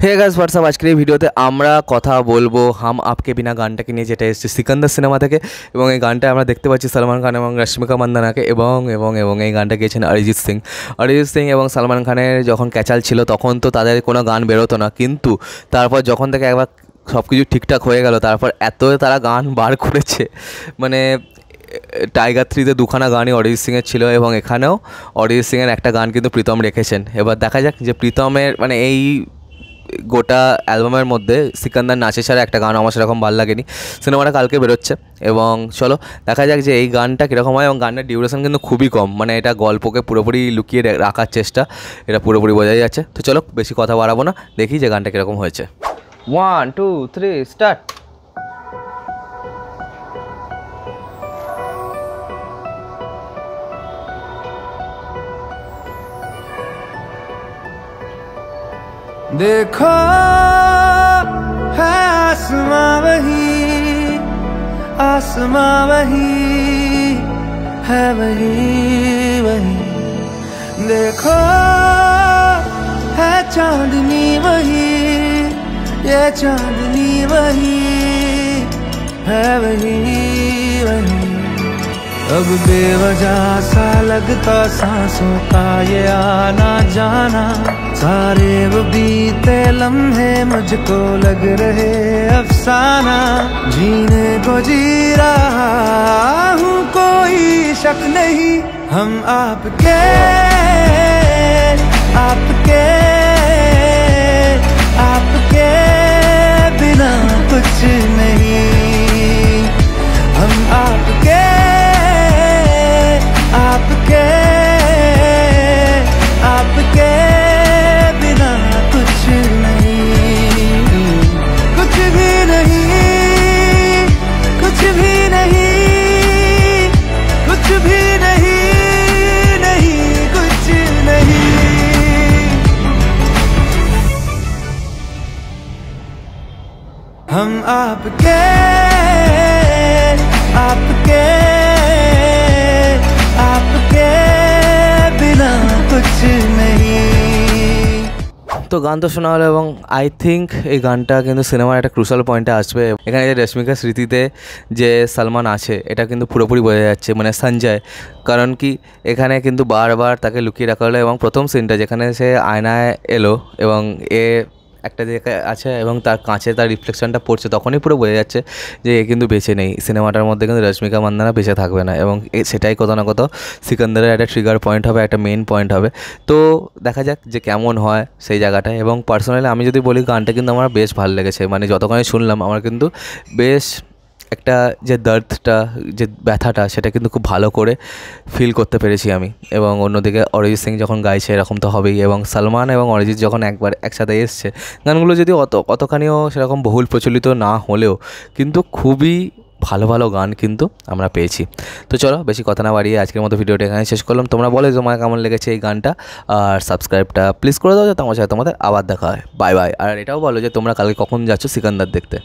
Hey guys WhatsApp, আজকের এই ভিডিওতে আমরা কথা বলবো হাম আপকে বিনা গানটাকে নিয়ে, যেটা এসেছে সিকান্দার সিনেমা থেকে। এবং এই গানটা আমরা দেখতে পাচ্ছি সালমান খান এবং রশ্মিকা মান্দানাকে, এবং এবং এবং এই গানটা গেয়েছেন অরিজিৎ সিং এবং সালমান খানের যখন ক্যাচাল ছিল তখন তো তাদের কোনো গান বেরোতো না, কিন্তু তারপর যখন থেকে একবার সব কিছু ঠিকঠাক হয়ে গেল তারপর এত তারা গান বার করেছে। মানে টাইগার 3-তে দুখানা গানই অরিজিৎ সিংয়ের ছিল, এবং এখানেও অরিজিৎ সিংয়ের একটা গান কিন্তু প্রীতম রেখেছেন। এবার দেখা যাক যে প্রীতমের মানে এই গোটা অ্যালবামের মধ্যে সিকান্দার নাচে ছাড়া একটা গান আমার সেরকম ভালো লাগেনি। সিনেমাটা কালকে বেরোচ্ছে এবং চলো দেখা যাক যে এই গানটা কীরকম হয়। এবং গানটার ডিউরেশন কিন্তু খুবই কম, মানে এটা গল্পকে পুরোপুরি লুকিয়ে রাখার চেষ্টা, এটা পুরোপুরি বোঝা যাচ্ছে। তো চলো বেশি কথা বাড়াবো না, দেখি যে গানটা কীরকম হয়েছে। 1 2 3 স্টার্ট। देखो है आसमां वही, आसमां वही है, वही वही। देखो है चांदनी वही, ये चांदनी वही है, वही वही। अब बेवजह सा लगता सांसों का ये आना जाना, सारे वो बीते लम्हे मुझको लग रहे अफसाना। जीने को जी रहा हूँ कोई शक नहीं, हम आपके आपके आपके बिना कुछ नहीं, हम आपके आपके आपके बिना कुछ नहीं, कुछ भी नहीं, कुछ भी नहीं, कुछ भी नहीं, नहीं कुछ नहीं। हम आपके आपके आपके बिना कुछ नहीं। তো গান তো শোনা হলো, এবং আই থিঙ্ক এই গানটা কিন্তু সিনেমার একটা ক্রুশাল পয়েন্টে আসবে। এখানে যে রশ্মিকা স্মৃতিতে যে সালমান আছে এটা কিন্তু পুরোপুরি বোঝা যাচ্ছে, মানে সঞ্জয়। কারণ কি এখানে কিন্তু বারবার তাকে লুকিয়ে রাখা হলো, এবং প্রথম সিনটা যেখানে সে আয়নায় এলো এবং এ একটা জায়গায় আছে এবং তার কাঁচে তার রিফ্লেকশনটা পড়ছে, তখনই পুরো বোঝা যাচ্ছে যে এ কিন্তু বেঁচে নেই। সিনেমাটার মধ্যে কিন্তু রশ্মিকা মান্দানা বেঁচে থাকবে না, এবং সেটাই কোথাও না কোথাও সিকান্দারের একটা ট্রিগার পয়েন্ট হবে, একটা মেন পয়েন্ট হবে। তো দেখা যাক যে কেমন হয় সেই জায়গাটায়। এবং পার্সোনালি আমি যদি বলি গানটা কিন্তু আমার বেশ ভালো লেগেছে, মানে যতক্ষণে শুনলাম আমার কিন্তু বেশ একটা যে দর্দটা, যে ব্যথাটা, সেটা কিন্তু খুব ভালো করে ফিল করতে পেরেছি আমি। এবং অন্যদিকে অরিজিৎ সিং যখন গাইছে এরকম তো হবেই, এবং সালমান এবং অরিজিৎ যখন একবার একসাথে এসছে, গানগুলো যদি অতখানিও সেরকম বহুল প্রচলিত না হলেও কিন্তু খুবই ভালো ভালো গান কিন্তু আমরা পেয়েছি। তো চলো বেশি কথা না বাড়িয়ে আজকের মতো ভিডিওটা এখানে শেষ করলাম। তোমরা বলো তোমার কেমন লেগেছে এই গানটা, আর সাবস্ক্রাইবটা প্লিজ করে দাও যাতে আমার সাথে তোমাদের আবার দেখা হয়। Bye bye. আর এটাও বলো যে তোমরা কালকে কখন যাচ্ছ সিকান্দার দেখতে।